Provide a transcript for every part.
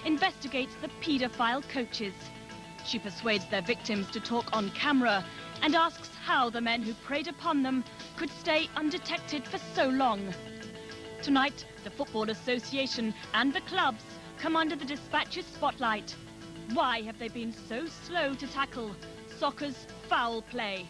investigates the paedophile coaches. She persuades their victims to talk on camera and asks how the men who preyed upon them could stay undetected for so long. Tonight, the Football Association and the clubs come under the Dispatch's spotlight. Why have they been so slow to tackle soccer's foul play?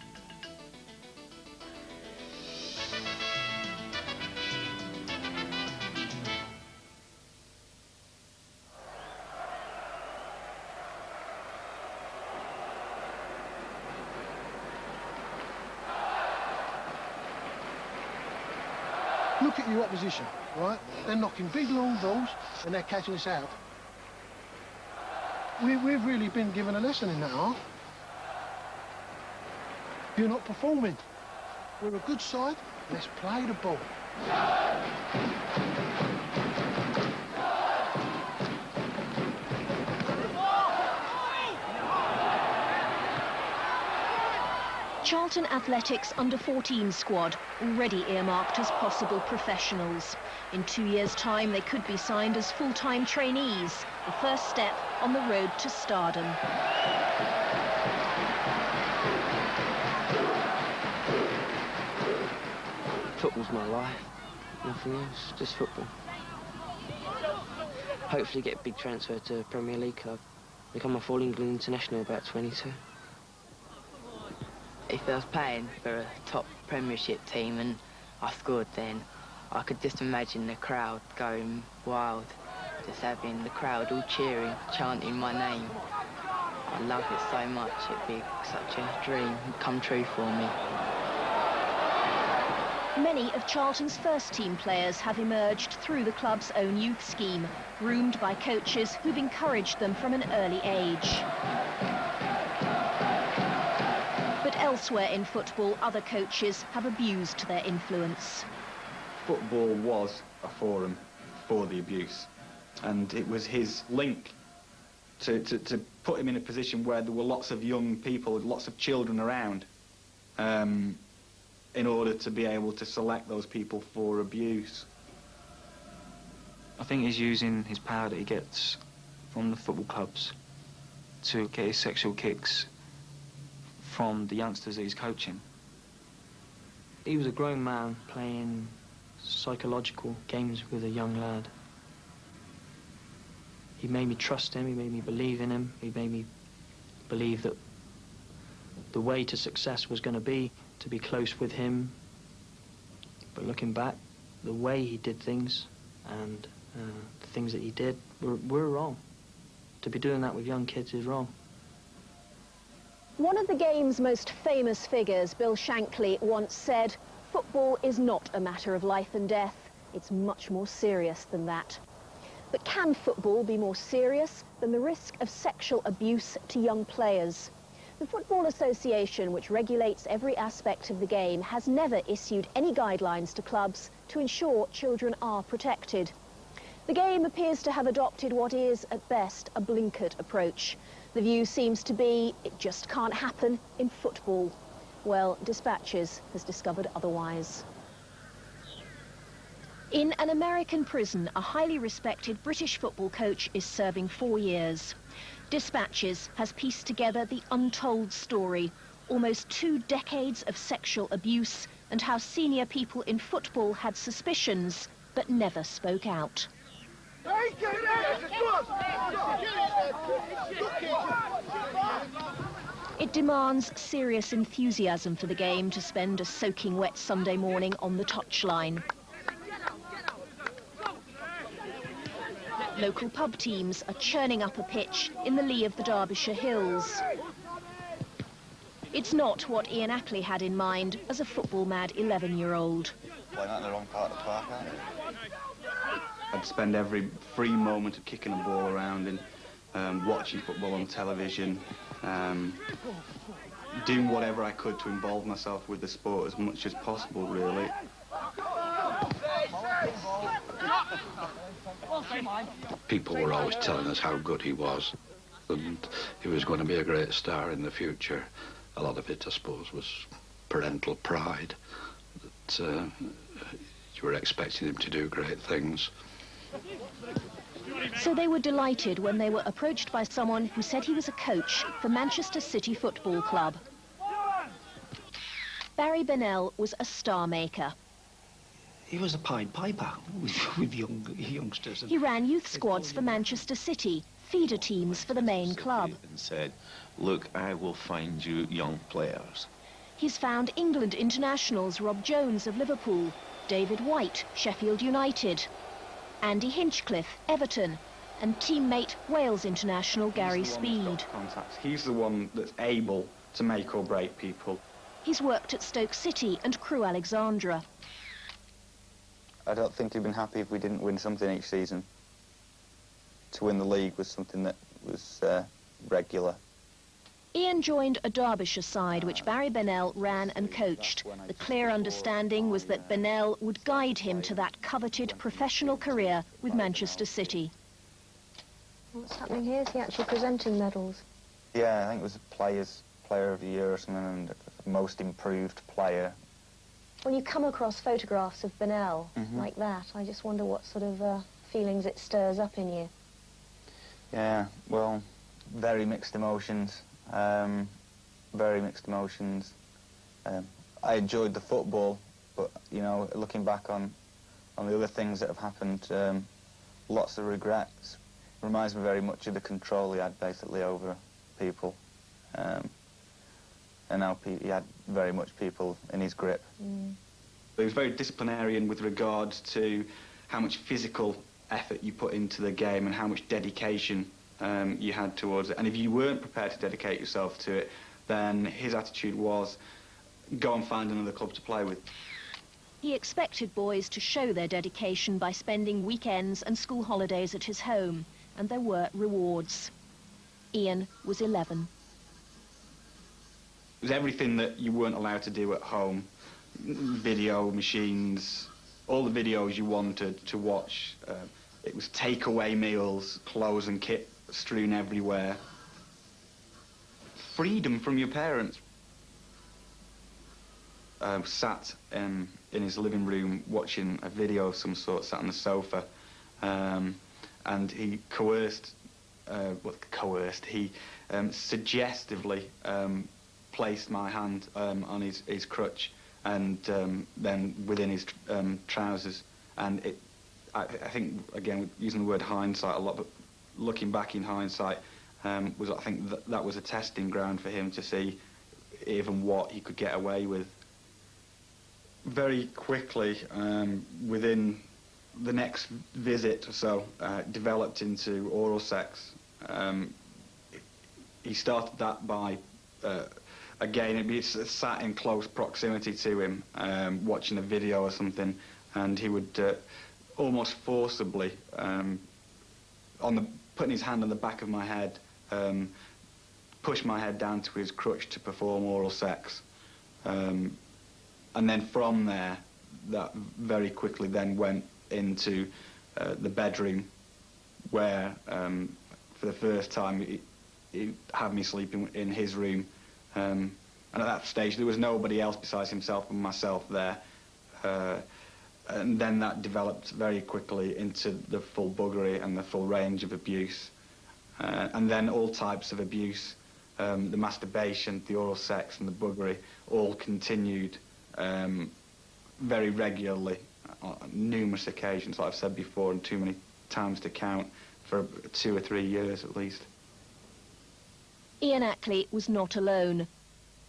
Look at your opposition, right? They're knocking big long balls and they're catching us out. We've really been given a lesson in that half. You're not performing. We're a good side, let's play the ball. Charlton Athletics under-14 squad, already earmarked as possible professionals. In 2 years' time, they could be signed as full-time trainees, the first step on the road to stardom. Football's my life, nothing else, just football. Hopefully get a big transfer to a Premier League club, become a full England international about 22. If I was playing for a top Premiership team and I scored, then I could just imagine the crowd going wild, just having the crowd all cheering, chanting my name. I love it so much. It'd be such a dream come true for me. Many of Charlton's first-team players have emerged through the club's own youth scheme, groomed by coaches who've encouraged them from an early age. But elsewhere in football, other coaches have abused their influence. Football was a forum for the abuse, and it was his link to put him in a position where there were lots of young people, lots of children around, in order to be able to select those people for abuse. I think he's using his power that he gets from the football clubs to get his sexual kicks from the youngsters that he's coaching. He was a grown man playing psychological games with a young lad. He made me trust him, he made me believe in him, he made me believe that the way to success was going to be close with him. But looking back, the way he did things and the things that he did were wrong. To be doing that with young kids is wrong. One of the game's most famous figures, Bill Shankly, once said, "Football is not a matter of life and death. It's much more serious than that." But can football be more serious than the risk of sexual abuse to young players? The Football Association, which regulates every aspect of the game, has never issued any guidelines to clubs to ensure children are protected. The game appears to have adopted what is, at best, a blinkered approach. The view seems to be, it just can't happen in football. Well, Dispatches has discovered otherwise. In an American prison, a highly respected British football coach is serving 4 years. Dispatches has pieced together the untold story, almost 2 decades of sexual abuse, and how senior people in football had suspicions, but never spoke out. It demands serious enthusiasm for the game to spend a soaking wet Sunday morning on the touchline. Local pub teams are churning up a pitch in the lee of the Derbyshire Hills. It's not what Ian Ackley had in mind as a football-mad 11-year-old. Playing out in the wrong part of the park, aren't you? I'd spend every free moment of kicking a ball around and watching football on television, doing whatever I could to involve myself with the sport as much as possible, really. People were always telling us how good he was, and he was going to be a great star in the future. A lot of it, I suppose, was parental pride, that you were expecting him to do great things. So they were delighted when they were approached by someone who said he was a coach for Manchester City Football Club. Barry Bennell was a star maker. He was a Pied Piper with youngsters. He ran youth squads for Manchester City, feeder teams for the main club. And said, look, I will find you young players. He's found England internationals Rob Jones of Liverpool, David White, Sheffield United, Andy Hinchcliffe, Everton, and teammate Wales international Gary Speed. He's the one that's able to make or break people. He's worked at Stoke City and Crewe Alexandra. I don't think he'd been happy if we didn't win something each season. To win the league was something that was regular. Ian joined a Derbyshire side which Barry Bennell ran and coached. The clear understanding was that Bennell would guide him to that coveted professional career with Manchester City. What's happening here? Is he actually presenting medals? Yeah, I think it was Player of the Year or something, and Most Improved Player. When you come across photographs of Bennell like that, I just wonder what sort of feelings it stirs up in you. Yeah, well, very mixed emotions. Very mixed emotions. I enjoyed the football, but, you know, looking back on the other things that have happened, lots of regrets. Reminds me very much of the control he had, basically, over people. And how he had very much people in his grip. He was very disciplinarian with regard to how much physical effort you put into the game and how much dedication you had towards it. And if you weren't prepared to dedicate yourself to it, then his attitude was, go and find another club to play with. He expected boys to show their dedication by spending weekends and school holidays at his home, and there were rewards. Ian was 11. It was everything that you weren't allowed to do at home. Video machines, all the videos you wanted to watch. It was takeaway meals, clothes and kit strewn everywhere. Freedom from your parents. Sat in his living room watching a video of some sort, sat on the sofa, and he he suggestively placed my hand on his crutch and then within his trousers. And I think, again, using the word hindsight a lot, but looking back in hindsight, I think that was a testing ground for him to see even what he could get away with. Very quickly, within the next visit or so, developed into oral sex. He started that by, again, it'd be sat in close proximity to him, watching a video or something, and he would almost forcibly, putting his hand on the back of my head, push my head down to his crutch to perform oral sex. And then from there, that very quickly then went into the bedroom where, for the first time, he had me sleeping in his room. And at that stage, there was nobody else besides himself and myself there. And then that developed very quickly into the full buggery and the full range of abuse. And then all types of abuse, the masturbation, the oral sex and the buggery, all continued very regularly on numerous occasions, like I've said before, and too many times to count, for 2 or 3 years at least. Ian Ackley was not alone.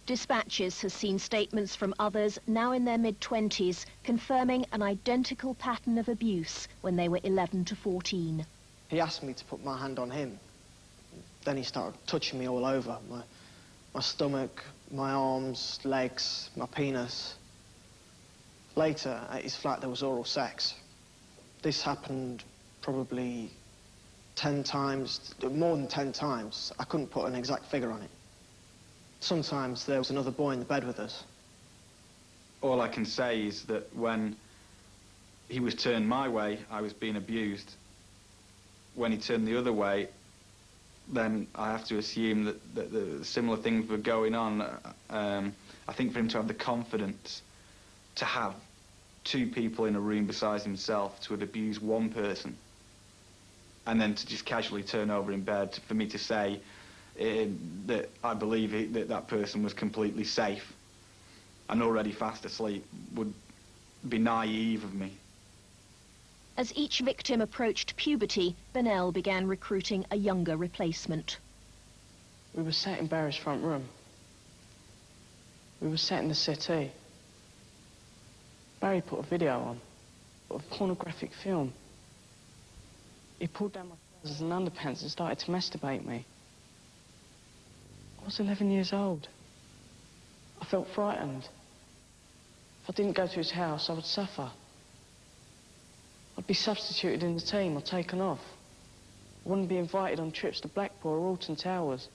Dispatches has seen statements from others now in their mid-20s confirming an identical pattern of abuse when they were 11 to 14. He asked me to put my hand on him. Then he started touching me all over. My stomach, my arms, legs, my penis. Later, at his flat, there was oral sex. This happened probably 10 times, more than 10 times. I couldn't put an exact figure on it. Sometimes there was another boy in the bed with us. All I can say is that when he was turned my way, I was being abused. When he turned the other way, then I have to assume that the similar things were going on. I think for him to have the confidence to have 2 people in a room besides himself to have abused one person and then to just casually turn over in bed for me to say that I believe that person was completely safe and already fast asleep would be naive of me. As each victim approached puberty, Bennell began recruiting a younger replacement. We were sat in Barry's front room. We were sat in the settee. Barry put a video on, of a pornographic film. He pulled down my trousers and underpants and started to masturbate me. I was 11 years old. I felt frightened. If I didn't go to his house, I would suffer. I'd be substituted in the team or taken off. I wouldn't be invited on trips to Blackpool or Alton Towers.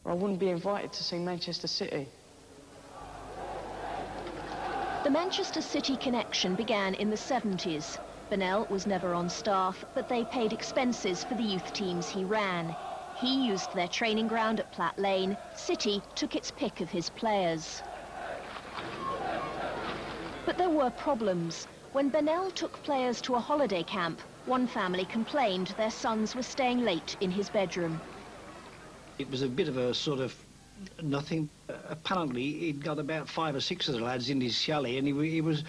Or I wouldn't be invited to see Manchester City. The Manchester City connection began in the 70s. Bennell was never on staff, but they paid expenses for the youth teams he ran. He used their training ground at Platt Lane. City took its pick of his players. But there were problems. When Bennell took players to a holiday camp, one family complained their sons were staying late in his bedroom. It was a bit of a sort of nothing. Apparently, he'd got about 5 or 6 of the lads in his chalet, and he was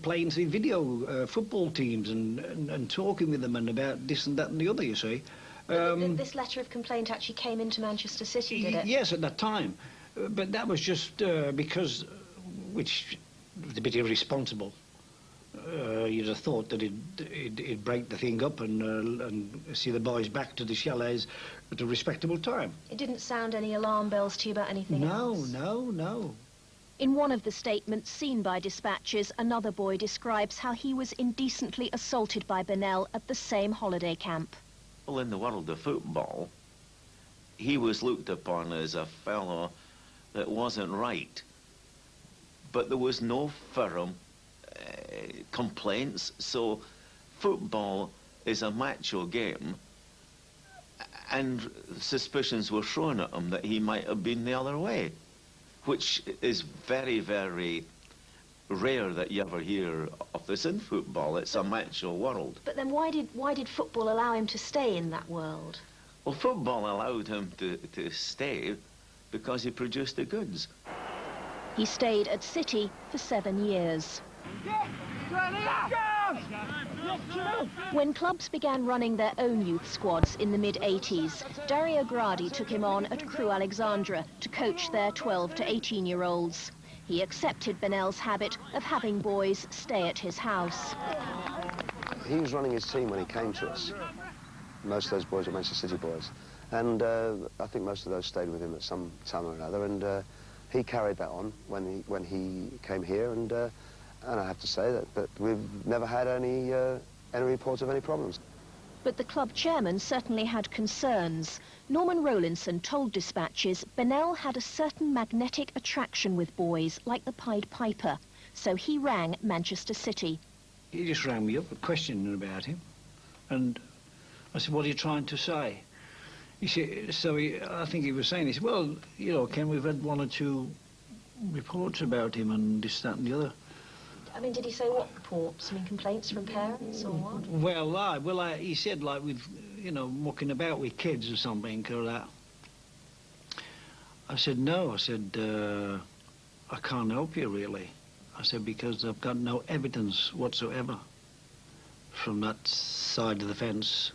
playing the video football teams and talking with them and about this and that and the other, you see. This letter of complaint actually came into Manchester City, did it? Yes, at that time. But that was just because, which was a bit irresponsible. You'd have thought that it'd break the thing up and see the boys back to the chalets at a respectable time. It didn't sound any alarm bells to you about anything else? No. In one of the statements seen by dispatches, another boy describes how he was indecently assaulted by Bennell at the same holiday camp. Well, in the world of football, he was looked upon as a fellow that wasn't right. But there was no firm complaints, so football is a macho game, and suspicions were thrown at him that he might have been the other way, which is very, very rare that you ever hear of this in football. It's a macho world. But then why did football allow him to stay in that world? Well, football allowed him to stay because he produced the goods. He stayed at City for 7 years. When clubs began running their own youth squads in the mid-80s, Dario Gradi took him on at Crewe Alexandra to coach their 12 to 18-year-olds. He accepted Bennell's habit of having boys stay at his house. He was running his team when he came to us. Most of those boys were Manchester City boys. And I think most of those stayed with him at some time or another. And he carried that on when he came here. And I have to say that we've never had any reports of any problems. But the club chairman certainly had concerns. Norman Rowlinson told dispatches Bennell had a certain magnetic attraction with boys, like the Pied Piper. So he rang Manchester City. He just rang me up questioning about him. And I said, what are you trying to say? He said, I think he was saying, he said, well, you know, Ken, we've had 1 or 2 reports about him and this, that and the other. I mean, did he say what reports? I mean, complaints from parents or what? Well, he said, like, with, you know, mucking about with kids or something or that. I said, no. I said, I can't help you, really. I said, because I've got no evidence whatsoever from that side of the fence.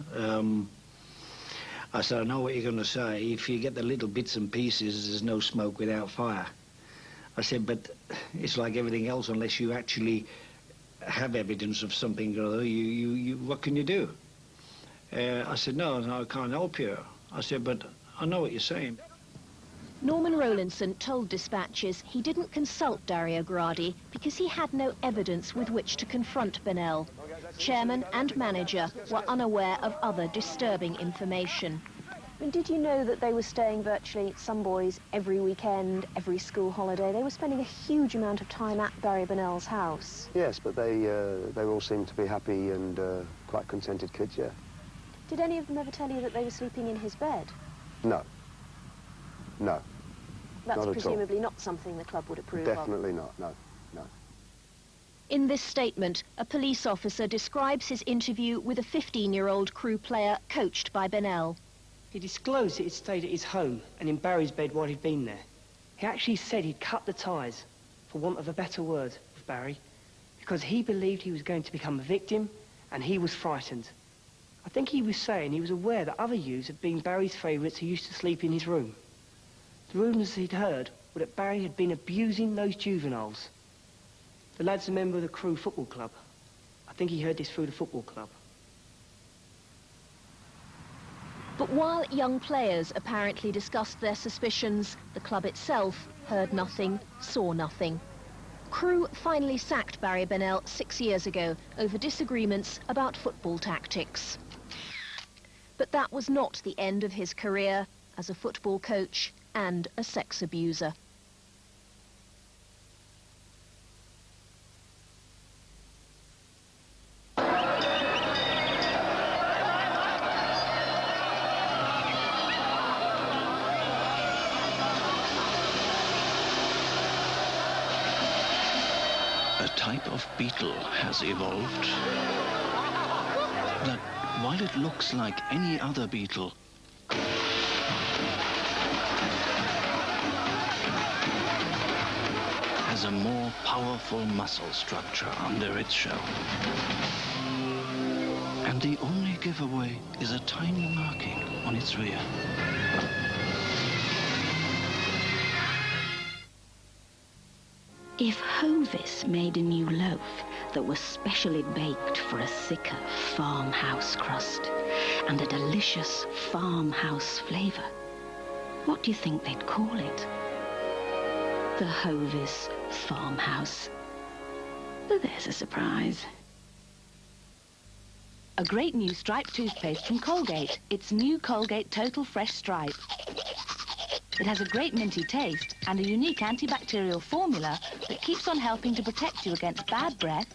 I said, I know what you're going to say. If you get the little bits and pieces, there's no smoke without fire. I said, but it's like everything else, unless you actually have evidence of something or other, what can you do? I said, no, I can't help you. I said, but I know what you're saying. Norman Rowlinson told dispatches he didn't consult Dario Gradi because he had no evidence with which to confront Bennell. Chairman and manager were unaware of other disturbing information. I mean, did you know that they were staying virtually, some boys, every weekend, every school holiday? They were spending a huge amount of time at Barry Bennell's house. Yes, but they all seemed to be happy and quite contented kids, yeah. Did any of them ever tell you that they were sleeping in his bed? No. That's not presumably not something the club would approve of. Definitely not, no. In this statement, a police officer describes his interview with a 15-year-old Crewe player coached by Bennell. He disclosed that he'd stayed at his home and in Barry's bed while he'd been there. He actually said he'd cut the ties, for want of a better word, with Barry, because he believed he was going to become a victim and he was frightened. I think he was saying he was aware that other youths had been Barry's favourites who used to sleep in his room. The rumours he'd heard were that Barry had been abusing those juveniles. The lad's a member of the Crewe Football Club. I think he heard this through the football club. But while young players apparently discussed their suspicions, the club itself heard nothing, saw nothing. Crewe finally sacked Barry Bennell 6 years ago over disagreements about football tactics. But that was not the end of his career as a football coach and a sex abuser. A type of beetle has evolved that, while it looks like any other beetle, has a more powerful muscle structure under its shell. And the only giveaway is a tiny marking on its rear. If Hovis made a new loaf that was specially baked for a thicker farmhouse crust and a delicious farmhouse flavour, what do you think they'd call it? The Hovis Farmhouse. But there's a surprise. A great new striped toothpaste from Colgate. It's new Colgate Total Fresh Stripe. It has a great minty taste and a unique antibacterial formula that keeps on helping to protect you against bad breath,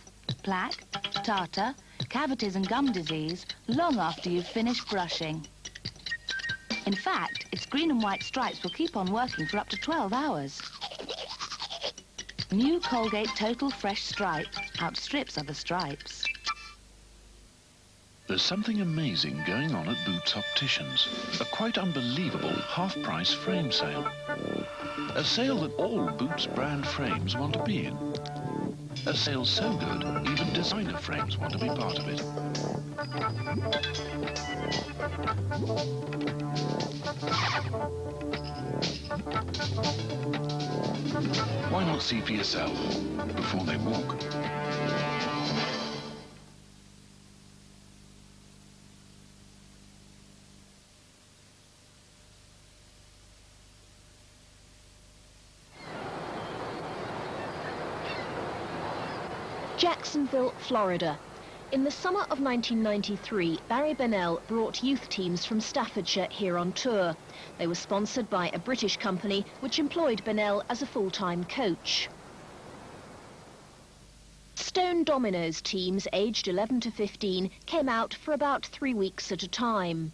plaque, tartar, cavities and gum disease long after you've finished brushing. In fact, its green and white stripes will keep on working for up to 12 hours. New Colgate Total Fresh Stripe outstrips other stripes. There's something amazing going on at Boots Opticians. A quite unbelievable half-price frame sale. A sale that all Boots brand frames want to be in. A sale so good, even designer frames want to be part of it. Why not see for yourself before they walk? Jacksonville, Florida. In the summer of 1993, Barry Bennell brought youth teams from Staffordshire here on tour. They were sponsored by a British company which employed Bennell as a full-time coach. Stone Dominoes teams aged 11 to 15 came out for about 3 weeks at a time.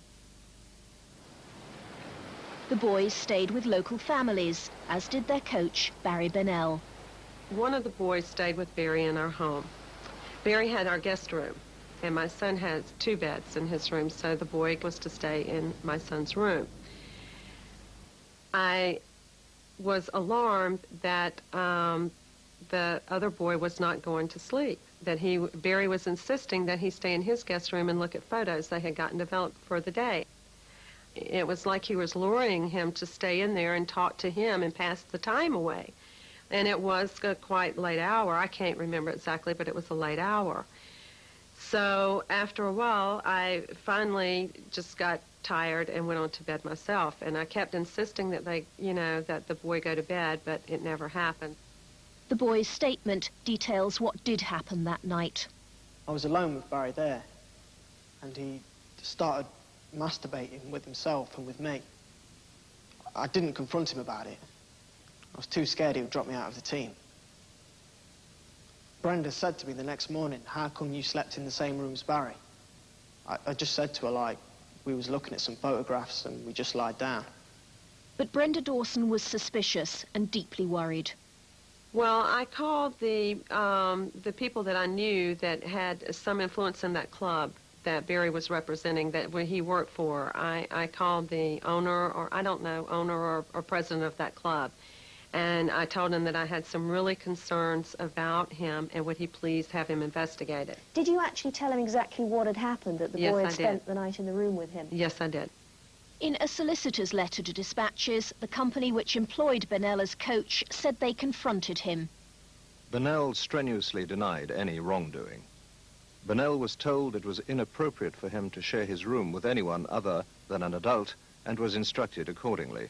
The boys stayed with local families, as did their coach, Barry Bennell. One of the boys stayed with Barry in our home. Barry had our guest room, and my son has 2 beds in his room, so the boy was to stay in my son's room. I was alarmed that the other boy was not going to sleep, that Barry was insisting that he stay in his guest room and look at photos they had gotten developed for the day. It was like he was luring him to stay in there and talk to him and pass the time away. And it was a quite late hour. I can't remember exactly, but it was a late hour. So after a while, I finally just got tired and went on to bed myself. And I kept insisting that that the boy go to bed, but it never happened. The boy's statement details what did happen that night. I was alone with Barry there, and he started masturbating with himself and with me. I didn't confront him about it. I was too scared he would drop me out of the team. Brenda said to me the next morning, "How come you slept in the same room as Barry?" I just said to her, like, we was looking at some photographs and we just lied down. But Brenda Dawson was suspicious and deeply worried. Well, I called the people that I knew that had some influence in that club that Barry was representing, that when he worked for. I called the owner, or I don't know, owner or president of that club. And I told him that I had some really concerns about him, and would he please have him investigated. Did you actually tell him exactly what had happened, that the Yes, boy I had did. spent the night in the room with him? Yes, I did. In a solicitor's letter to dispatches, the company which employed Bennell as coach said they confronted him. Bennell strenuously denied any wrongdoing. Bennell was told it was inappropriate for him to share his room with anyone other than an adult and was instructed accordingly.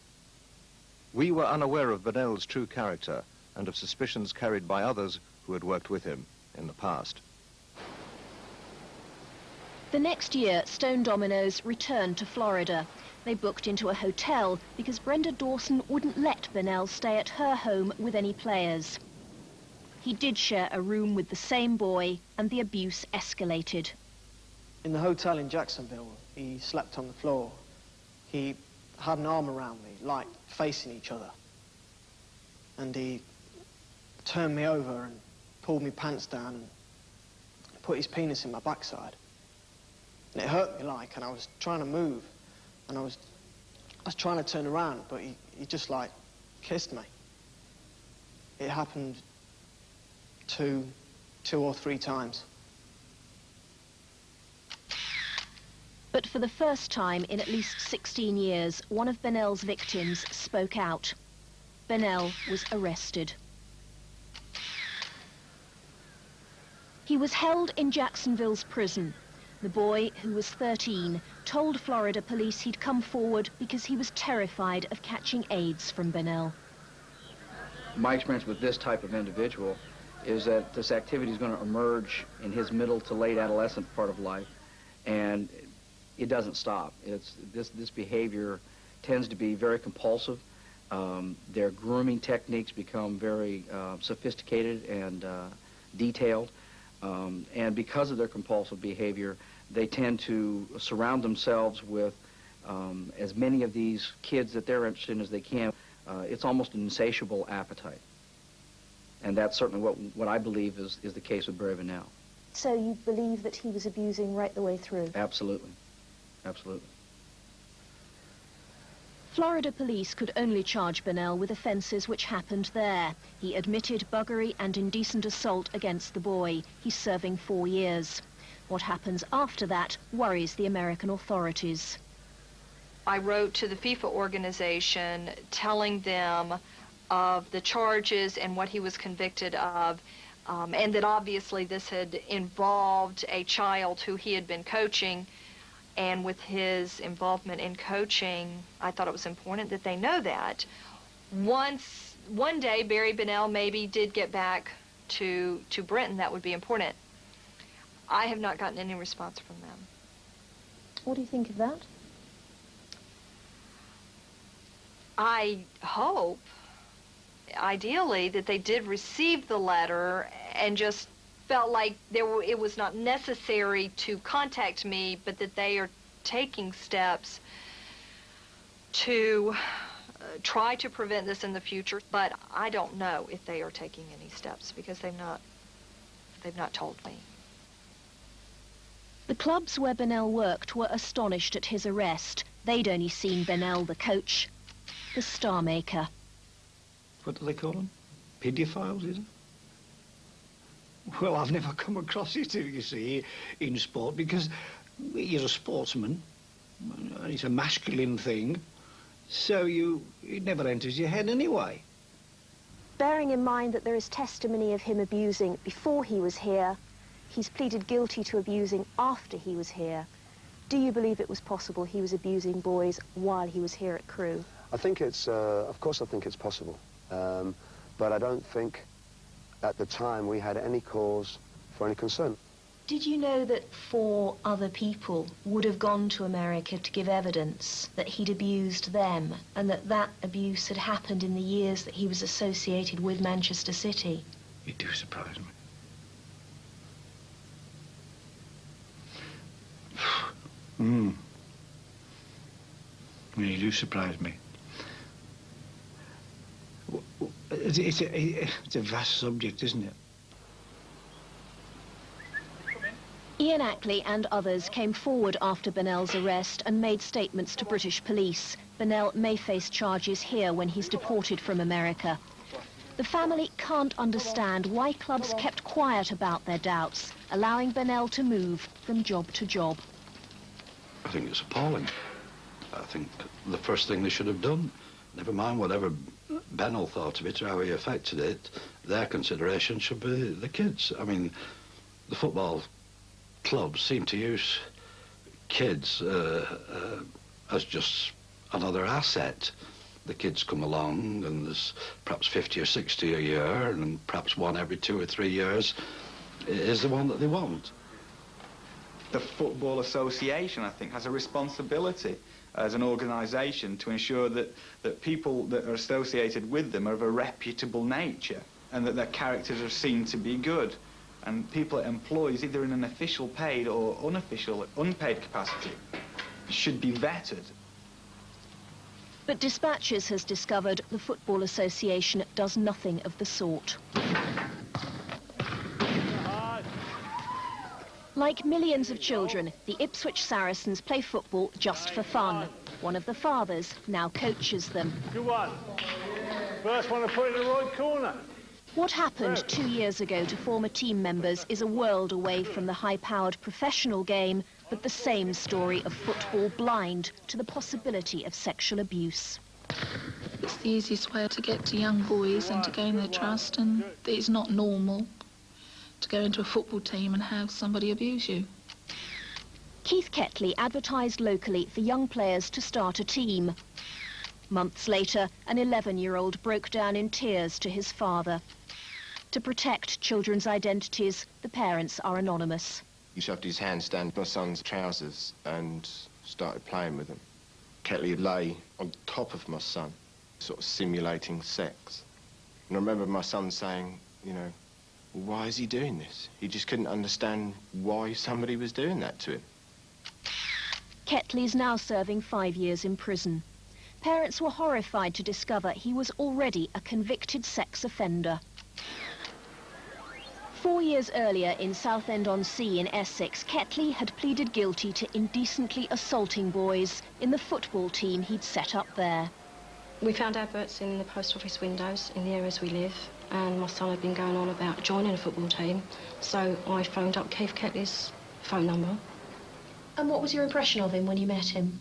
We were unaware of Bennell's true character and of suspicions carried by others who had worked with him in the past. The next year, Stone Dominoes returned to Florida. They booked into a hotel because Brenda Dawson wouldn't let Bennell stay at her home with any players. He did share a room with the same boy, and the abuse escalated. In the hotel in Jacksonville, he slept on the floor. He had an arm around me, like facing each other. And he turned me over and pulled my pants down and put his penis in my backside. And it hurt me like, and I was trying to move. And I was trying to turn around, but he just, like, kissed me. It happened two or three times. But for the first time in at least 16 years, one of Bennell's victims spoke out. Bennell was arrested. He was held in Jacksonville's prison. The boy, who was 13, told Florida police he'd come forward because he was terrified of catching AIDS from Bennell. My experience with this type of individual is that this activity is going to emerge in his middle to late adolescent part of life, and it doesn't stop. This behavior tends to be very compulsive. Their grooming techniques become very sophisticated and detailed. And because of their compulsive behavior, they tend to surround themselves with as many of these kids that they're interested in as they can. It's almost an insatiable appetite. And that's certainly what I believe is the case with Barry Bennell. So you believe that he was abusing right the way through? Absolutely. Absolutely. Florida police could only charge Bennell with offences which happened there. He admitted buggery and indecent assault against the boy. He's serving 4 years. What happens after that worries the American authorities. I wrote to the FIFA organization telling them of the charges and what he was convicted of, and that obviously this had involved a child who he had been coaching. And with his involvement in coaching, I thought it was important that they know that. One day, Barry Bennell maybe did get back to Britain. That would be important. I have not gotten any response from them. What do you think of that? I hope, ideally, that they did receive the letter and just felt like it was not necessary to contact me, but that they are taking steps to try to prevent this in the future. But I don't know if they are taking any steps because they've not told me. The clubs where Bennell worked were astonished at his arrest. They'd only seen Bennell, the coach, the star maker. What do they call them? Pedophiles, is it? Well, I've never come across it, you see, in sport, because he's a sportsman, and it's a masculine thing, so it never enters your head anyway. Bearing in mind that there is testimony of him abusing before he was here, he's pleaded guilty to abusing after he was here. Do you believe it was possible he was abusing boys while he was here at Crewe? I think it's, of course I think it's possible, but I don't think at the time we had any cause for any concern. Did you know that 4 other people would have gone to America to give evidence that he'd abused them, and that abuse had happened in the years that he was associated with Manchester City? You do surprise me. You do surprise me. It's a vast subject, isn't it? Ian Ackley and others came forward after Bennell's arrest and made statements to British police. Bennell may face charges here when he's deported from America. The family can't understand why clubs kept quiet about their doubts, allowing Bennell to move from job to job. I think it's appalling. I think the first thing they should have done, never mind whatever Bennell thought of it or how he affected it, their consideration should be the kids. I mean, the football clubs seem to use kids as just another asset. The kids come along and there's perhaps 50 or 60 a year, and perhaps one every 2 or 3 years is the one that they want. The Football Association, I think, has a responsibility as an organisation to ensure that people that are associated with them are of a reputable nature and that their characters are seen to be good. And people it employs, either in an official paid or unofficial, unpaid capacity, should be vetted. But Dispatches has discovered the Football Association does nothing of the sort. Like millions of children, the Ipswich Saracens play football just for fun. One of the fathers now coaches them. Good one. First one to put it in the right corner. What happened 2 years ago to former team members is a world away from the high-powered professional game, but the same story of football blind to the possibility of sexual abuse. It's the easiest way to get to young boys and to gain their trust, and it's not normal to go into a football team and have somebody abuse you. Keith Katley advertised locally for young players to start a team. Months later, an 11-year-old broke down in tears to his father. To protect children's identities, the parents are anonymous. He shoved his hands down my son's trousers and started playing with them. Katley lay on top of my son, sort of simulating sex. And I remember my son saying, you know, why is he doing this? He just couldn't understand why somebody was doing that to him. Katley's now serving 5 years in prison. Parents were horrified to discover he was already a convicted sex offender. 4 years earlier in Southend-on-Sea in Essex, Katley had pleaded guilty to indecently assaulting boys in the football team he'd set up there. We found adverts in the post office windows in the areas we live, and my son had been going on about joining a football team, so I phoned up Keith Katley's phone number. And what was your impression of him when you met him?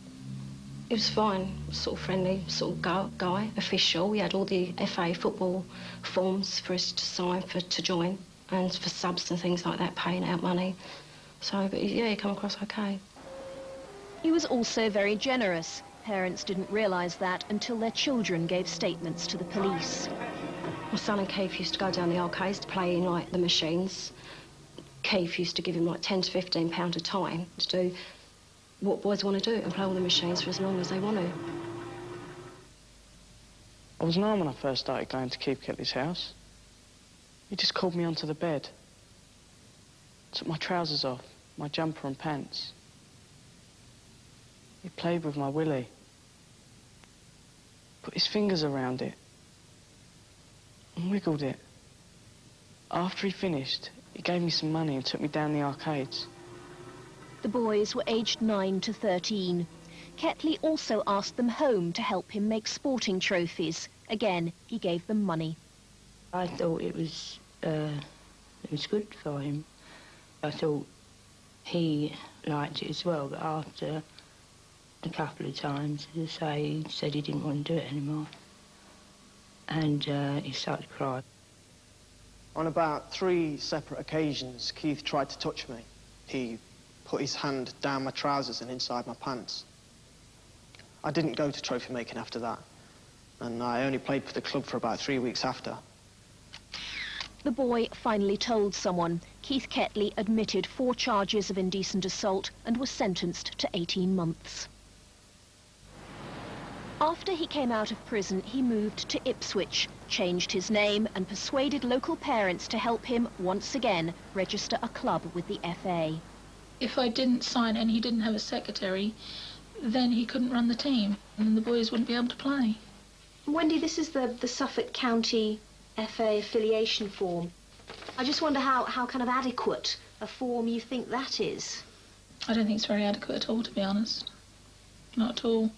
He was fine, sort of friendly, sort of guy, official. We had all the FA football forms for us to sign to join, and for subs and things like that, paying out money. So, but yeah, he came across okay. He was also very generous. Parents didn't realise that until their children gave statements to the police. My son and Keith used to go down the arcades to play in, like, the machines. Keith used to give him, like, £10 to £15 a time to do what boys want to do and play all the machines for as long as they want to. I was 9 when I first started going to Keith Katley's house. He just called me onto the bed, took my trousers off, my jumper and pants. He played with my willy, put his fingers around it and wiggled it. After he finished, he gave me some money and took me down the arcades. The boys were aged 9 to 13. Katley also asked them home to help him make sporting trophies. Again, he gave them money. I thought it was good for him. I thought he liked it as well, but after a couple of times, as I say, he said he didn't want to do it anymore. And he started to cry. On about 3 separate occasions, Keith tried to touch me. He put his hand down my trousers and inside my pants. I didn't go to trophy making after that, and I only played for the club for about 3 weeks after. The boy finally told someone. Keith Katley admitted 4 charges of indecent assault and was sentenced to 18 months. After he came out of prison, he moved to Ipswich, changed his name and persuaded local parents to help him once again register a club with the FA. If I didn't sign and he didn't have a secretary, then he couldn't run the team and the boys wouldn't be able to play. Wendy, this is the Suffolk County FA affiliation form. I just wonder how kind of adequate a form you think that is. I don't think it's very adequate at all, to be honest. Not at all.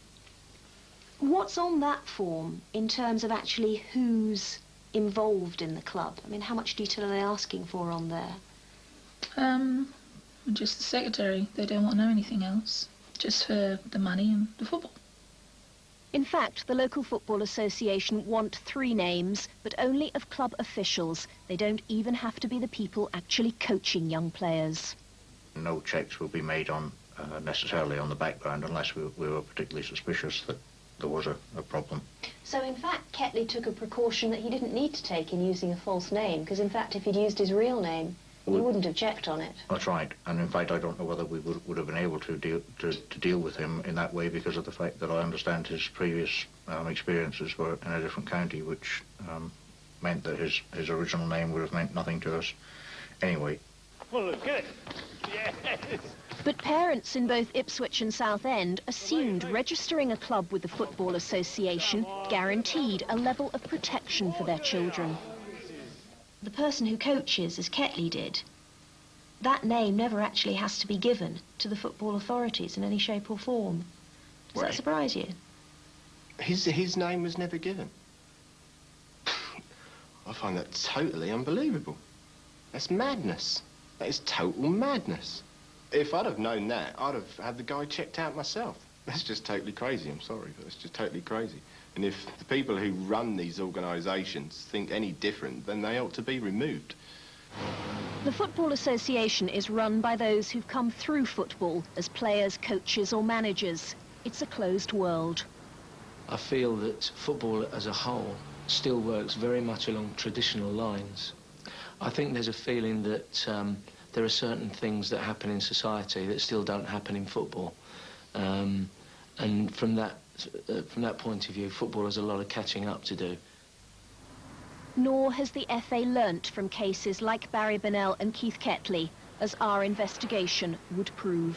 What's on that form in terms of actually who's involved in the club? I mean, how much detail are they asking for on there? Just the secretary. They don't want to know anything else. Just for the money and the football. In fact, the local football association want 3 names, but only of club officials. They don't even have to be the people actually coaching young players. No checks will be made on necessarily on the background unless we were particularly suspicious that there was a problem. So in fact, Ketley took a precaution that he didn't need to take in using a false name, because in fact if he'd used his real name, he wouldn't have checked on it. That's right, and in fact I don't know whether we would have been able to deal with him in that way because of the fact that I understand his previous experiences were in a different county, which meant that his original name would have meant nothing to us anyway. Well, look at it. Yes. But parents in both Ipswich and Southend assumed registering a club with the Football Association guaranteed a level of protection for their children. The person who coaches, as Ketley did, that name never actually has to be given to the football authorities in any shape or form. Does that surprise you? His name was never given. I find that totally unbelievable. That's madness. That is total madness. If I'd have known that, I'd have had the guy checked out myself. That's just totally crazy, I'm sorry, but it's just totally crazy. And if the people who run these organisations think any different, then they ought to be removed. The Football Association is run by those who've come through football as players, coaches or managers. It's a closed world. I feel that football as a whole still works very much along traditional lines. I think there's a feeling that there are certain things that happen in society that still don't happen in football. And from that point of view, football has a lot of catching up to do. Nor has the FA learnt from cases like Barry Bennell and Keith Katley, as our investigation would prove.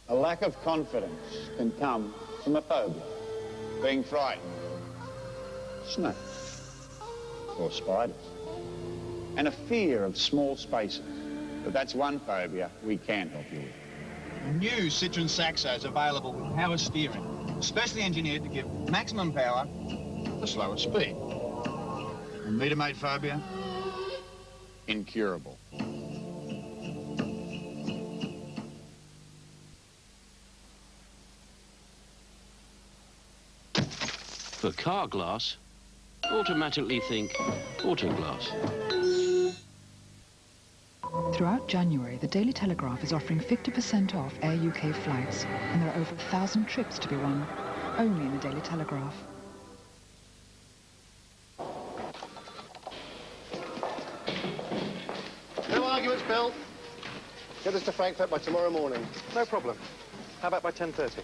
A lack of confidence can come from a phobia, being frightened, snakes or spiders, and a fear of small spaces. But that's one phobia we can help you with. New Citroen Saxo is available with power steering, specially engineered to give maximum power at the slowest speed. And meter-made phobia? Incurable. For car glass, automatically think Autoglass. Throughout January, the Daily Telegraph is offering 50% off Air UK flights, and there are over 1,000 trips to be won, only in the Daily Telegraph. No arguments, Bill. Get us to Frankfurt by tomorrow morning. No problem. How about by 10:30?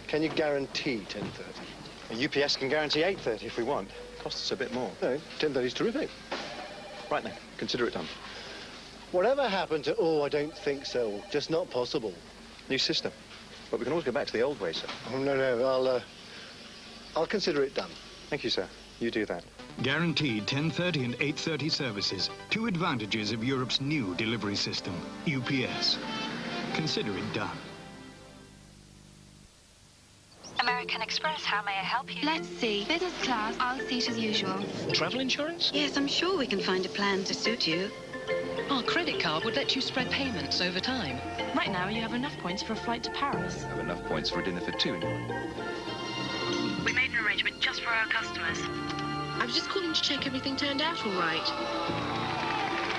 Can you guarantee 10:30? UPS can guarantee 8:30 if we want. Costs us a bit more. No, 10:30 is terrific. Right then, consider it done. Whatever happened to, oh, I don't think so, just not possible? New system. But we can always go back to the old way, sir. Oh, no, I'll consider it done. Thank you, sir. You do that. Guaranteed 10:30 and 8:30 services. 2 advantages of Europe's new delivery system, UPS. Consider it done. American Express, how may I help you? Let's see. Business class, I'll seat as usual. Travel insurance? Yes, I'm sure we can find a plan to suit you. Our credit card would let you spread payments over time. Right now, you have enough points for a flight to Paris. Have enough points for a dinner for 2 in Europe. We made an arrangement just for our customers. I was just calling to check everything turned out all right.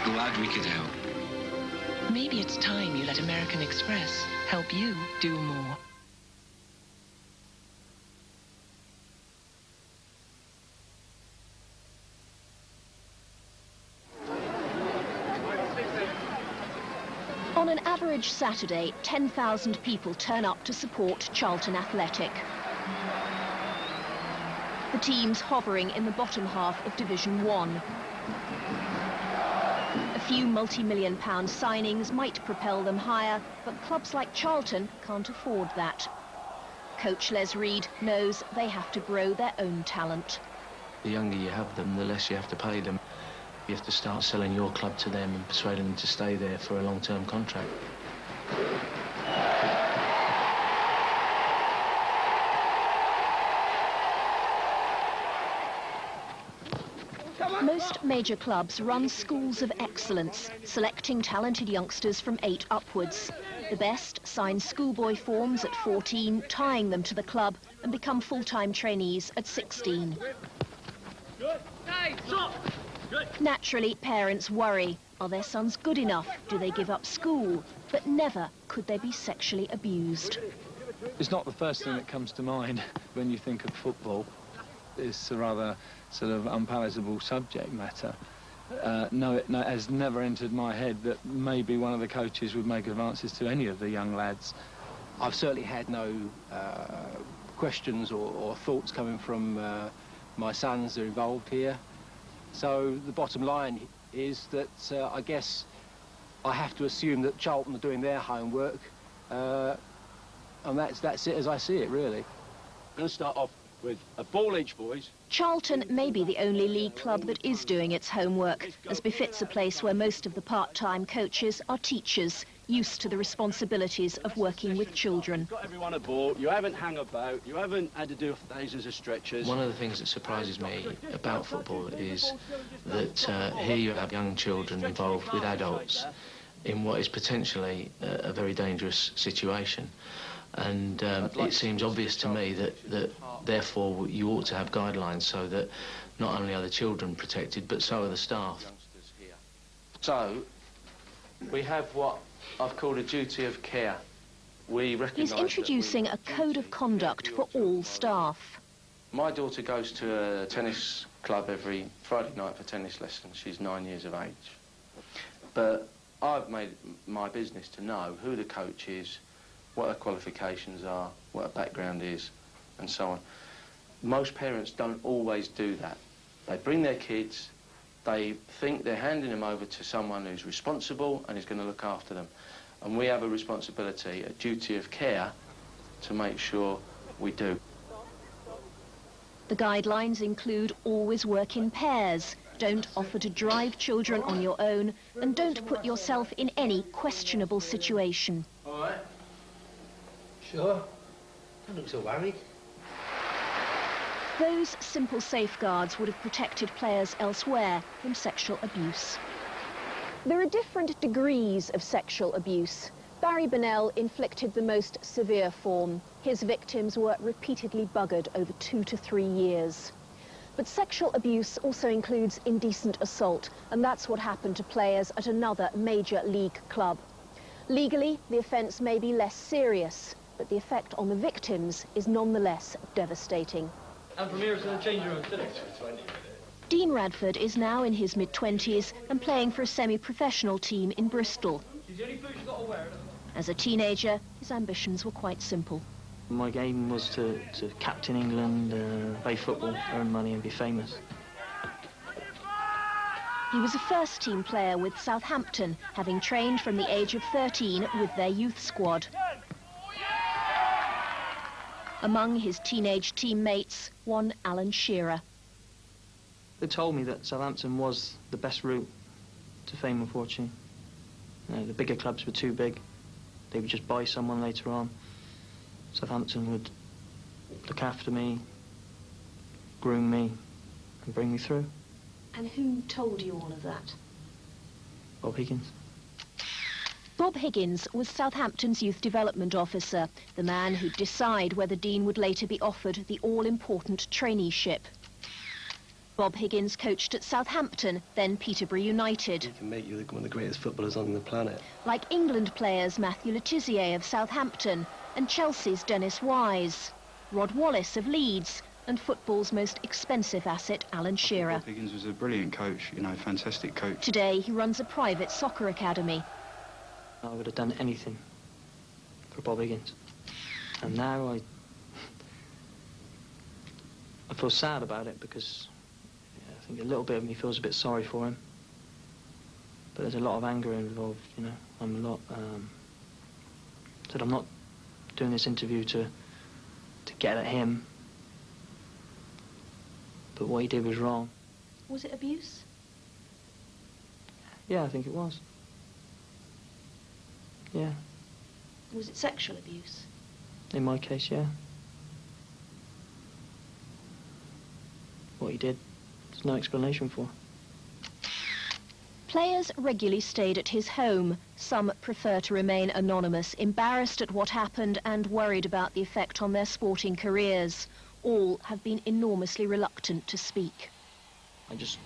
Glad we could help. Maybe it's time you let American Express help you do more. On an average Saturday, 10,000 people turn up to support Charlton Athletic. The team's hovering in the bottom half of Division 1. A few multi-million-pound signings might propel them higher, but clubs like Charlton can't afford that. Coach Les Reed knows they have to grow their own talent. The younger you have them, the less you have to pay them. You have to start selling your club to them and persuading them to stay there for a long-term contract. Most major clubs run schools of excellence, selecting talented youngsters from 8 upwards. The best sign schoolboy forms at 14, tying them to the club, and become full-time trainees at 16. Naturally, parents worry. Are their sons good enough? Do they give up school? But never could they be sexually abused. It's not the first thing that comes to mind when you think of football. It's a rather sort of unpalatable subject matter. No, it has never entered my head that maybe one of the coaches would make advances to any of the young lads. I've certainly had no questions or thoughts coming from my sons that are involved here. So the bottom line is that I guess I have to assume that Charlton are doing their homework, and that's it as I see it, really. I'm going to start off with a ball each, boys. Charlton may be the only league club that is doing its homework, as befits a place where most of the part-time coaches are teachers, used to the responsibilities of working with children. You've got everyone a ball, you haven't hung about, you haven't had to do thousands of stretchers. One of the things that surprises me about football is that here you have young children involved with adults in what is potentially a very dangerous situation. And it seems obvious to me that therefore you ought to have guidelines so that not only are the children protected, but so are the staff. So, we have what I've called a duty of care. We recognise He's introducing a code of conduct for all staff. My daughter goes to a tennis club every Friday night for tennis lessons. She's 9 years of age. But I've made my business to know who the coach is, what her qualifications are, what her background is, and so on. Most parents don't always do that. They bring their kids, they think they're handing them over to someone who's responsible and is going to look after them. And we have a responsibility, a duty of care, to make sure we do. The guidelines include always work in pairs, don't offer to drive children on your own, and don't put yourself in any questionable situation. All right. Sure. Don't look so worried. Those simple safeguards would have protected players elsewhere from sexual abuse. There are different degrees of sexual abuse. Barry Bennell inflicted the most severe form. His victims were repeatedly buggered over 2 to 3 years. But sexual abuse also includes indecent assault, and that's what happened to players at another major league club. Legally, the offence may be less serious, but the effect on the victims is nonetheless devastating. And from here to the change room today. Dean Radford is now in his mid-20s and playing for a semi-professional team in Bristol. As a teenager, his ambitions were quite simple. My game was to captain England, play football, earn money and be famous. He was a first-team player with Southampton, having trained from the age of 13 with their youth squad. Among his teenage teammates, one Alan Shearer. They told me that Southampton was the best route to fame and fortune. You know, the bigger clubs were too big. They would just buy someone later on. Southampton would look after me, groom me, and bring me through. And who told you all of that? Bob Higgins. Bob Higgins was Southampton's youth development officer, the man who'd decide whether Dean would later be offered the all-important traineeship. Bob Higgins coached at Southampton, then Peterborough United. He can make you one of the greatest footballers on the planet. Like England players Matthew Le Tissier of Southampton and Chelsea's Dennis Wise, Rod Wallace of Leeds, and football's most expensive asset, Alan Shearer. Bob Higgins was a brilliant coach, you know, fantastic coach. Today, he runs a private soccer academy. I would have done anything for Bob Higgins. And now I feel sad about it because I think a little bit of me feels a bit sorry for him. But there's a lot of anger involved, you know. I'm not doing this interview to get at him, but what he did was wrong. Was it abuse? Yeah, I think it was. Yeah, Was it sexual abuse? in my case, yeah. What he did, there's no explanation for. Players regularly stayed at his home. Some prefer to remain anonymous, embarrassed at what happened and worried about the effect on their sporting careers. All have been enormously reluctant to speak. I just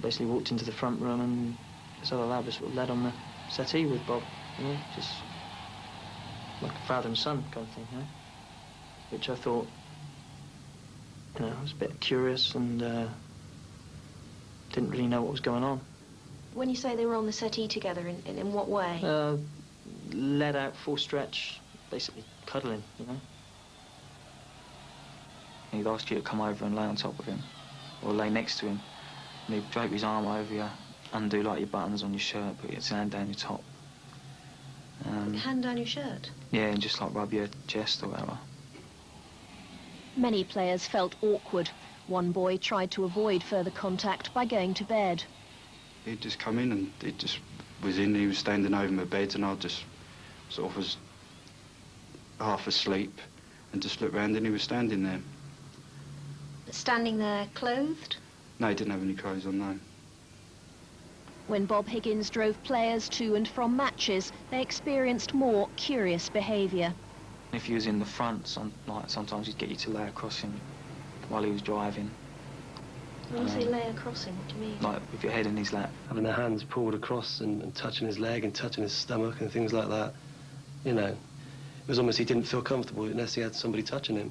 basically walked into the front room and this other lad was sort of led on the settee with Bob, you know, just like a father and son kind of thing, you know, which I thought, you know, I was a bit curious and didn't really know what was going on. When you say they were on the settee together, in what way? Led out full stretch, basically cuddling, you know. He'd ask you to come over and lay on top of him, or lay next to him. And he'd drape his arm over you, undo like your buttons on your shirt, put his hand down your top. Hand down your shirt? Yeah, and just like rub your chest or whatever. Many players felt awkward. One boy tried to avoid further contact by going to bed. He'd just come in and he just was in, he was standing over my bed and I just sort of was half asleep and just looked round and he was standing there. Standing there clothed? No, he didn't have any clothes on, no. When Bob Higgins drove players to and from matches, they experienced more curious behaviour. If he was in the front, sometimes he'd get you to lay across him while he was driving. When you say lay across him, what do you mean? Like with your head in his lap. Having the hands pulled across and touching his leg and touching his stomach and things like that. You know, it was almost he didn't feel comfortable unless he had somebody touching him.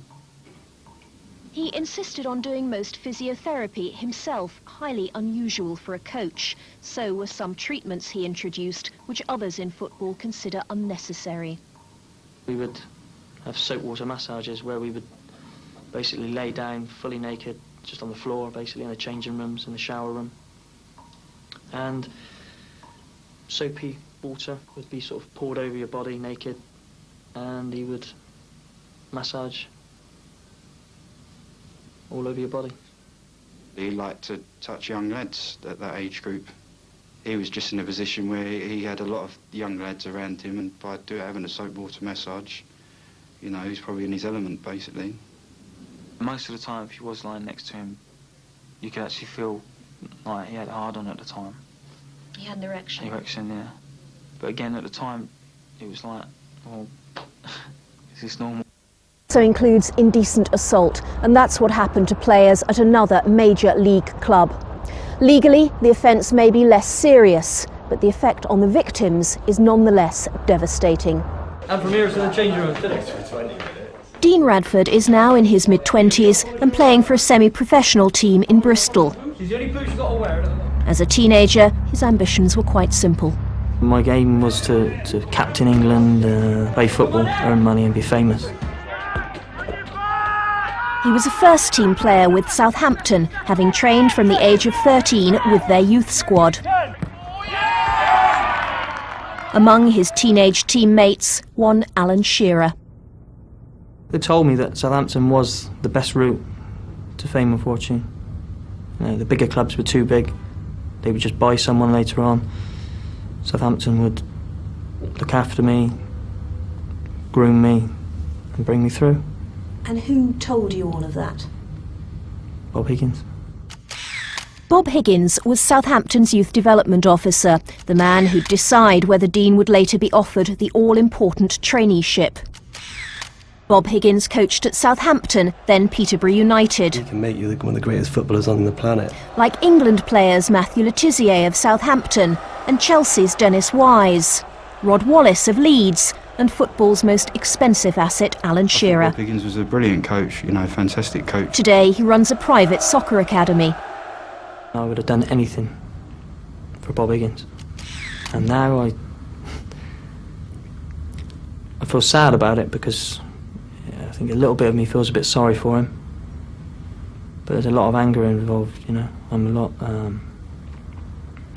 He insisted on doing most physiotherapy himself, highly unusual for a coach. So were some treatments he introduced, which others in football consider unnecessary. We would have soap water massages where we would basically lay down fully naked, just on the floor, basically, in the changing rooms, in the shower room. And soapy water would be sort of poured over your body naked, and he would massage all over your body. He liked to touch young lads at that age group. He was just in a position where he had a lot of young lads around him, and by having a soap water massage, you know, he's probably in his element, basically. Most of the time, if you was lying next to him, you could actually feel like he had a hard-on at the time. He had an erection? Erection, yeah. But again, at the time, it was like, well, is this normal? So includes indecent assault, and that's what happened to players at another major league club. Legally, the offence may be less serious, but the effect on the victims is nonetheless devastating. And from here to the changing room today. Dean Radford is now in his mid-20s and playing for a semi-professional team in Bristol. She's the only boots you've got to wear. As a teenager, his ambitions were quite simple. My game was to captain England, play football, earn money and be famous. He was a first-team player with Southampton, having trained from the age of 13 with their youth squad. Among his teenage teammates, one Alan Shearer. They told me that Southampton was the best route to fame and fortune. You know, the bigger clubs were too big. They would just buy someone later on. Southampton would look after me, groom me, and bring me through. And who told you all of that? Bob Higgins. Bob Higgins was Southampton's youth development officer, the man who'd decide whether Dean would later be offered the all-important traineeship. Bob Higgins coached at Southampton, then Peterborough United. He can make you one of the greatest footballers on the planet. Like England players Matthew Le Tissier of Southampton and Chelsea's Dennis Wise, Rod Wallace of Leeds, and football's most expensive asset, Alan Shearer. Bob Higgins was a brilliant coach, you know, fantastic coach. Today he runs a private soccer academy. I would have done anything for Bob Higgins. And now I feel sad about it because I think a little bit of me feels a bit sorry for him. But there's a lot of anger involved, you know. I'm a lot...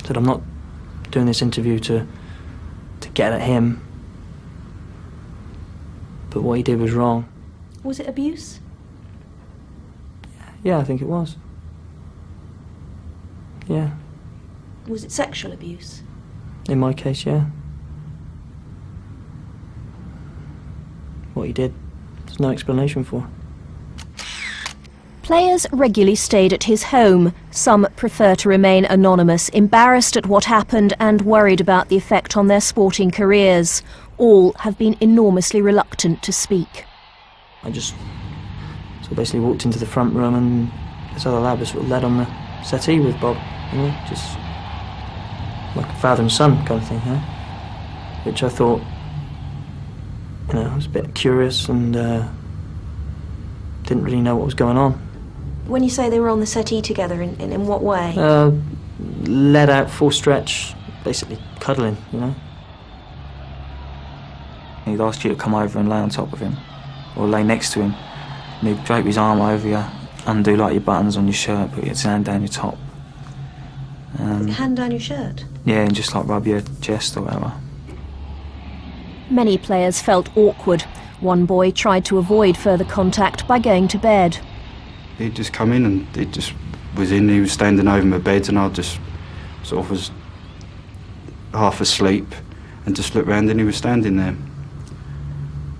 That I'm not doing this interview to get at him. But what he did was wrong. Was it abuse? Yeah, I think it was. Yeah. Was it sexual abuse? In my case, yeah. What he did, there's no explanation for. Players regularly stayed at his home. Some prefer to remain anonymous, embarrassed at what happened and worried about the effect on their sporting careers. All have been enormously reluctant to speak. I just basically walked into the front room and this other lad was sort of led on the settee with Bob, you know, just like a father and son kind of thing, you know, which I thought, you know, I was a bit curious and didn't really know what was going on. When you say they were on the settee together, in what way? Led out, full stretch, basically cuddling, you know. He'd ask you to come over and lay on top of him, or lay next to him, and he'd drape his arm over you, undo like your buttons on your shirt, put his hand down your top. Hand down your shirt? Yeah, and just like rub your chest or whatever. Many players felt awkward. One boy tried to avoid further contact by going to bed. He'd just come in and he was standing over my bed, and I just sort of was half asleep and just looked round and he was standing there.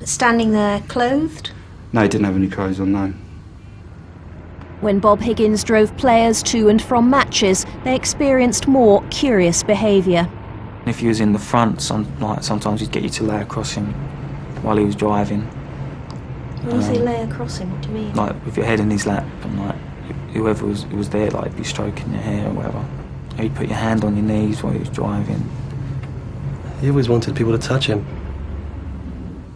Standing there clothed? No, he didn't have any clothes on, no. When Bob Higgins drove players to and from matches, they experienced more curious behaviour. If he was in the front, sometimes he'd get you to lay across him while he was driving. When you say lay across him, what do you mean? Like with your head in his lap, and like whoever was there, like be stroking your hair or whatever. Or he'd put your hand on your knees while he was driving. He always wanted people to touch him.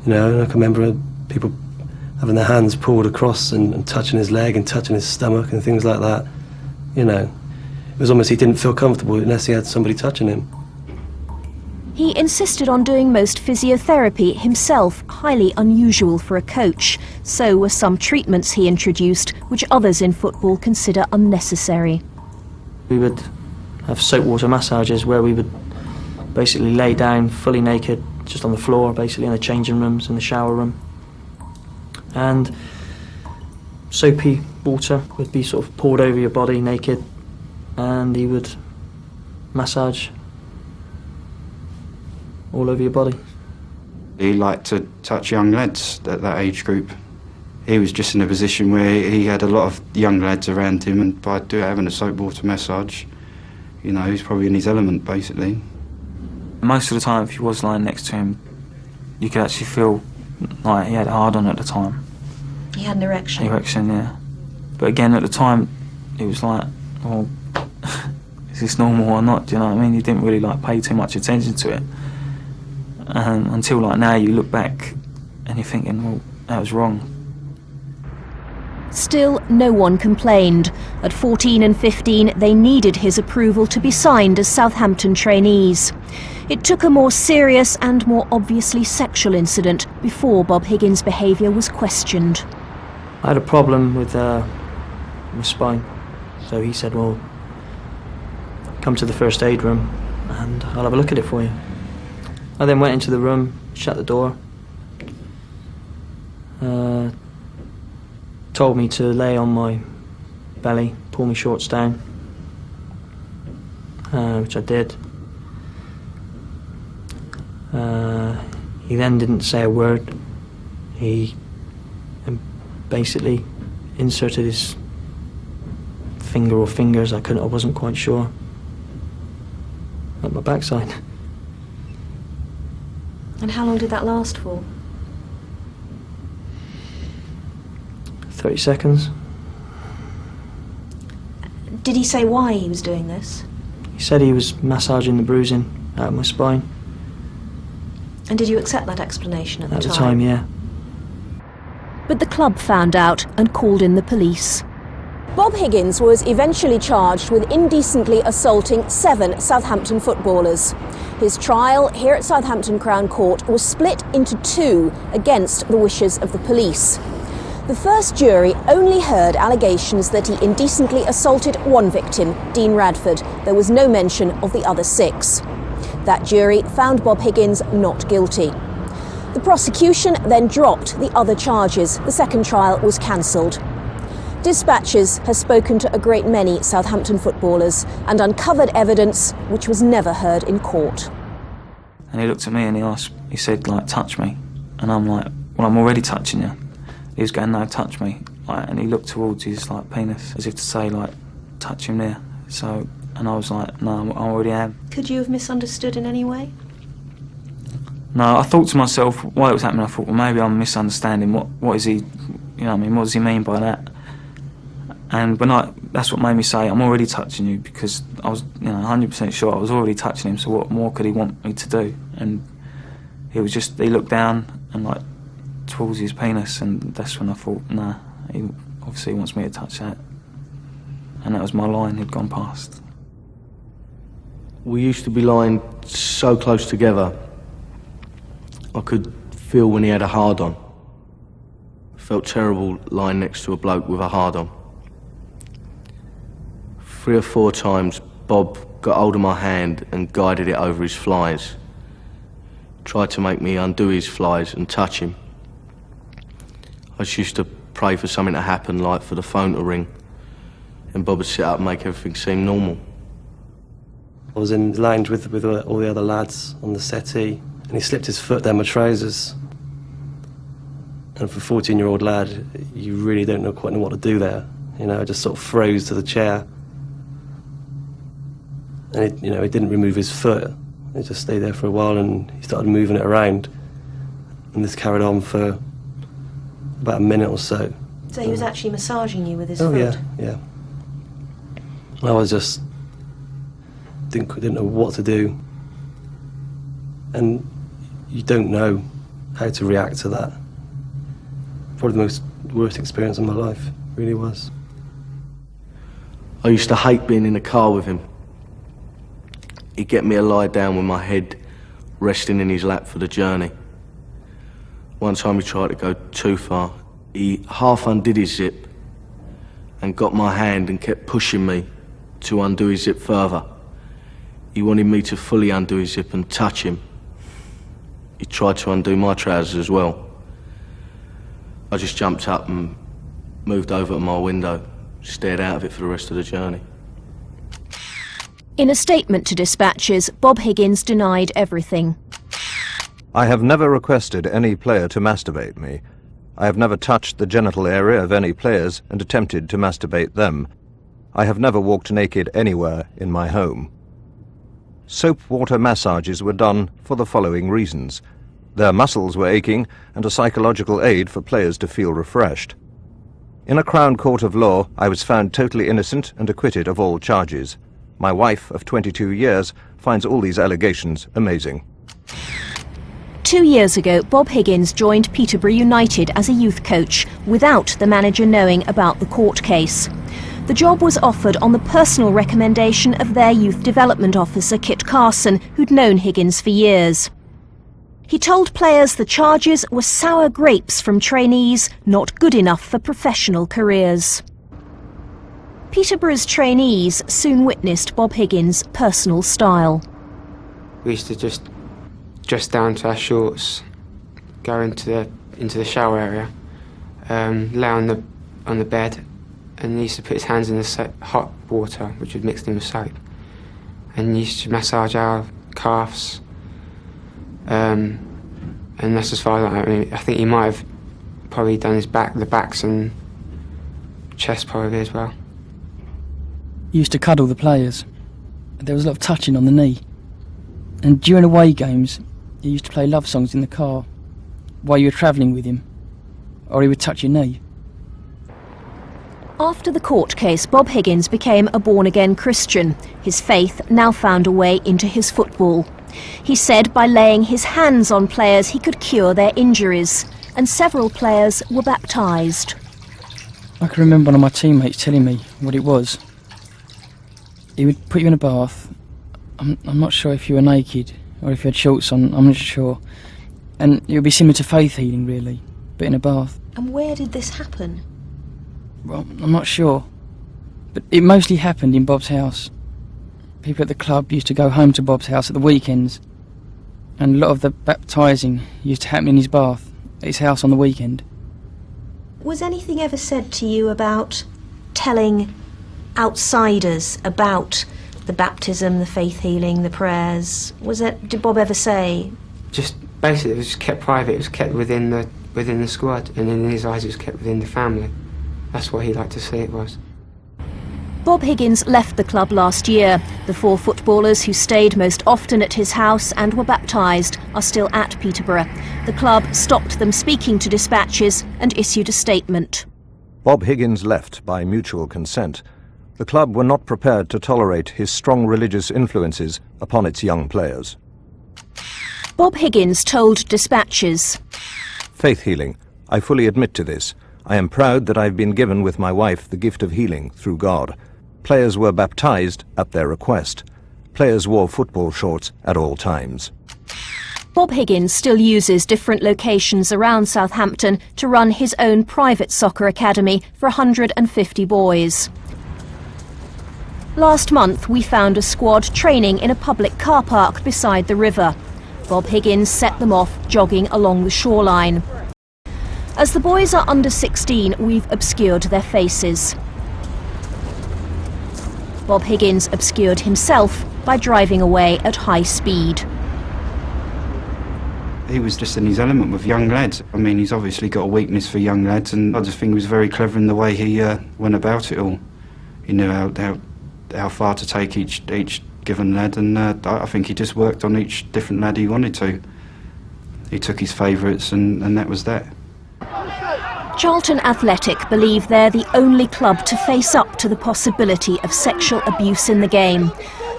You know, and I can remember people having their hands pulled across and touching his leg and touching his stomach and things like that. You know, it was almost he didn't feel comfortable unless he had somebody touching him. He insisted on doing most physiotherapy himself, highly unusual for a coach. So were some treatments he introduced, which others in football consider unnecessary. We would have soap water massages where we would basically lay down fully naked, just on the floor, basically in the changing rooms, in the shower room. And soapy water would be sort of poured over your body naked, and he would massage all over your body. He liked to touch young lads at that age group. He was just in a position where he had a lot of young lads around him, and by having a soap water massage, you know, he's probably in his element, basically. Most of the time, if he was lying next to him, you could actually feel like he had a hard-on at the time. He had an erection? Erection, yeah. But again, at the time, it was like, well, is this normal or not? Do you know what I mean? You didn't really like pay too much attention to it. Until like now you look back and you're thinking, well, that was wrong. Still, no one complained. At 14 and 15, they needed his approval to be signed as Southampton trainees. It took a more serious and more obviously sexual incident before Bob Higgins' behaviour was questioned. I had a problem with my spine, so he said, well, come to the first aid room and I'll have a look at it for you. I then went into the room, shut the door, told me to lay on my belly, pull my shorts down, which I did. He then didn't say a word. He basically inserted his finger or fingers, I wasn't quite sure, up my backside. And how long did that last for? 30 seconds. Did he say why he was doing this? He said he was massaging the bruising out of my spine. And did you accept that explanation at the time? At the time, yeah. But the club found out and called in the police. Bob Higgins was eventually charged with indecently assaulting 7 Southampton footballers. His trial here at Southampton Crown Court was split into 2 against the wishes of the police. The first jury only heard allegations that he indecently assaulted 1 victim, Dean Radford. There was no mention of the other 6. That jury found Bob Higgins not guilty. The prosecution then dropped the other charges. The second trial was cancelled. Dispatches has spoken to a great many Southampton footballers and uncovered evidence which was never heard in court. And he looked at me and he said, like, touch me. And I'm like, well, I'm already touching you. He was going, no, touch me. Like, and he looked towards his, like, penis, as if to say, like, touch him there. So, and I was like, no, I already am. Could you have misunderstood in any way? No, I thought to myself, while it was happening, I thought, well, maybe I'm misunderstanding. What is he, you know what I mean, what does he mean by that? And that's what made me say, I'm already touching you, because I was, 100% sure I was already touching him, so what more could he want me to do? And he looked down and, like, towards his penis, and that's when I thought, nah, he obviously wants me to touch that. And that was my line he'd gone past. We used to be lying so close together, I could feel when he had a hard-on. Felt terrible lying next to a bloke with a hard-on. 3 or 4 times, Bob got hold of my hand and guided it over his flies. Tried to make me undo his flies and touch him. I just used to pray for something to happen, like for the phone to ring, and Bob would sit up and make everything seem normal. I was in the lounge with all the other lads on the settee, and he slipped his foot down my trousers. And for a 14-year-old lad, you really don't quite know what to do there. I just sort of froze to the chair. And he didn't remove his foot. He just stayed there for a while, and he started moving it around. And this carried on for about a minute or so. So he was actually massaging you with his foot? foot? Yeah. I was just didn't know what to do, and you don't know how to react to that. Probably the worst experience of my life, really was. I used to hate being in the car with him. He'd get me to lie down with my head resting in his lap for the journey. One time he tried to go too far. He half undid his zip and got my hand and kept pushing me to undo his zip further. He wanted me to fully undo his zip and touch him. He tried to undo my trousers as well. I just jumped up and moved over to my window, stared out of it for the rest of the journey. In a statement to dispatches, Bob Higgins denied everything. I have never requested any player to masturbate me. I have never touched the genital area of any players and attempted to masturbate them. I have never walked naked anywhere in my home. Soap water massages were done for the following reasons. Their muscles were aching, and a psychological aid for players to feel refreshed. In a Crown Court of Law, I was found totally innocent and acquitted of all charges. My wife, of 22 years, finds all these allegations amazing. 2 years ago, Bob Higgins joined Peterborough United as a youth coach without the manager knowing about the court case. The job was offered on the personal recommendation of their youth development officer, Kit Carson, who'd known Higgins for years. He told players the charges were sour grapes from trainees, not good enough for professional careers. Peterborough's trainees soon witnessed Bob Higgins' personal style. We used to just dress down to our shorts, go into the shower area, lay on the bed, and he used to put his hands in the hot water, which was mixed in with soap, and he used to massage our calves, and that's as far as I think he might have probably done the backs and chest probably as well. He used to cuddle the players. There was a lot of touching on the knee. And during away games, he used to play love songs in the car while you were travelling with him, or he would touch your knee. After the court case, Bob Higgins became a born-again Christian. His faith now found a way into his football. He said by laying his hands on players he could cure their injuries, and several players were baptised. I can remember one of my teammates telling me what it was. He would put you in a bath. I'm not sure if you were naked or if you had shorts on, I'm not sure. And it would be similar to faith healing, really, but in a bath. And where did this happen? Well, I'm not sure. But it mostly happened in Bob's house. People at the club used to go home to Bob's house at the weekends. and a lot of the baptising used to happen in his bath at his house on the weekend. Was anything ever said to you about telling outsiders about the baptism, the faith healing, the prayers? Did Bob ever say? Just basically, it was kept private. It was kept within the squad, and in his eyes, it was kept within the family. That's what he liked to see it was. Bob Higgins left the club last year. The 4 footballers who stayed most often at his house and were baptised are still at Peterborough. The club stopped them speaking to dispatches and issued a statement. Bob Higgins left by mutual consent. The club were not prepared to tolerate his strong religious influences upon its young players. Bob Higgins told dispatches, Faith healing. I fully admit to this. I am proud that I've been given with my wife the gift of healing through God. Players were baptised at their request. Players wore football shorts at all times. Bob Higgins still uses different locations around Southampton to run his own private soccer academy for 150 boys. Last month we found a squad training in a public car park beside the river. Bob Higgins set them off jogging along the shoreline. As the boys are under 16, we've obscured their faces. Bob Higgins obscured himself by driving away at high speed. He was just in his element with young lads. I mean, he's obviously got a weakness for young lads, and I just think he was very clever in the way he went about it all. He knew how far to take each given lad, and I think he just worked on each different lad he wanted to. He took his favourites, and that was that. Charlton Athletic believe they're the only club to face up to the possibility of sexual abuse in the game.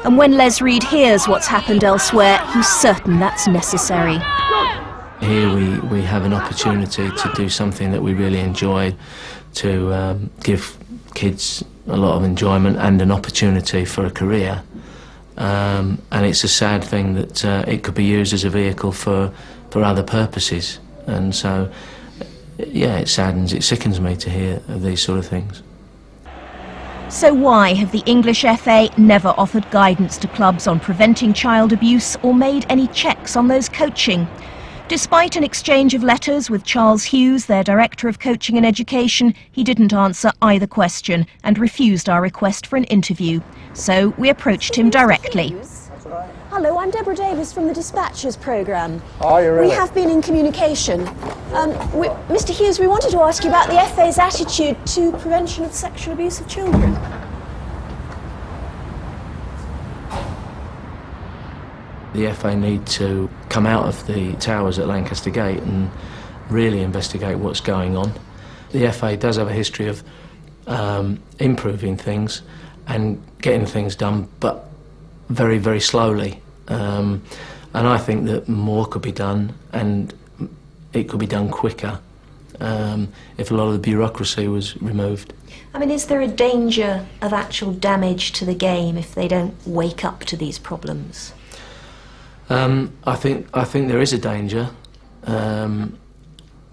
And when Les Reed hears what's happened elsewhere, he's certain that's necessary. Here we have an opportunity to do something that we really enjoy, to give kids a lot of enjoyment and an opportunity for a career. And it's a sad thing that it could be used as a vehicle for other purposes. And so, yeah, it sickens me to hear of these sort of things. So why have the English FA never offered guidance to clubs on preventing child abuse or made any checks on those coaching? Despite an exchange of letters with Charles Hughes, their Director of Coaching and Education, he didn't answer either question and refused our request for an interview. So we approached him directly. Hello, I'm Deborah Davis from the Dispatches programme. Oh, you're really? We have been in communication. Mr. Hughes, we wanted to ask you about the FA's attitude to prevention of sexual abuse of children. The FA need to come out of the towers at Lancaster Gate and really investigate what's going on. The FA does have a history of improving things and getting things done, but very, very slowly. And I think that more could be done, and it could be done quicker if a lot of the bureaucracy was removed. I mean, is there a danger of actual damage to the game if they don't wake up to these problems? I think there is a danger,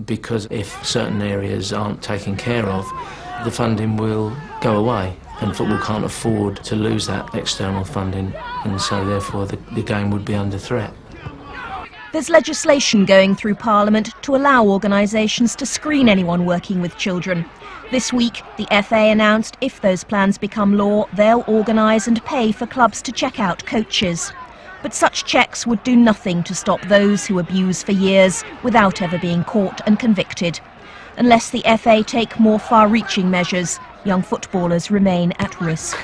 because if certain areas aren't taken care of, the funding will go away, and football can't afford to lose that external funding, and so therefore the game would be under threat. There's legislation going through Parliament to allow organisations to screen anyone working with children. This week, the FA announced if those plans become law, they'll organise and pay for clubs to check out coaches. But such checks would do nothing to stop those who abuse for years without ever being caught and convicted. Unless the FA take more far-reaching measures, young footballers remain at risk.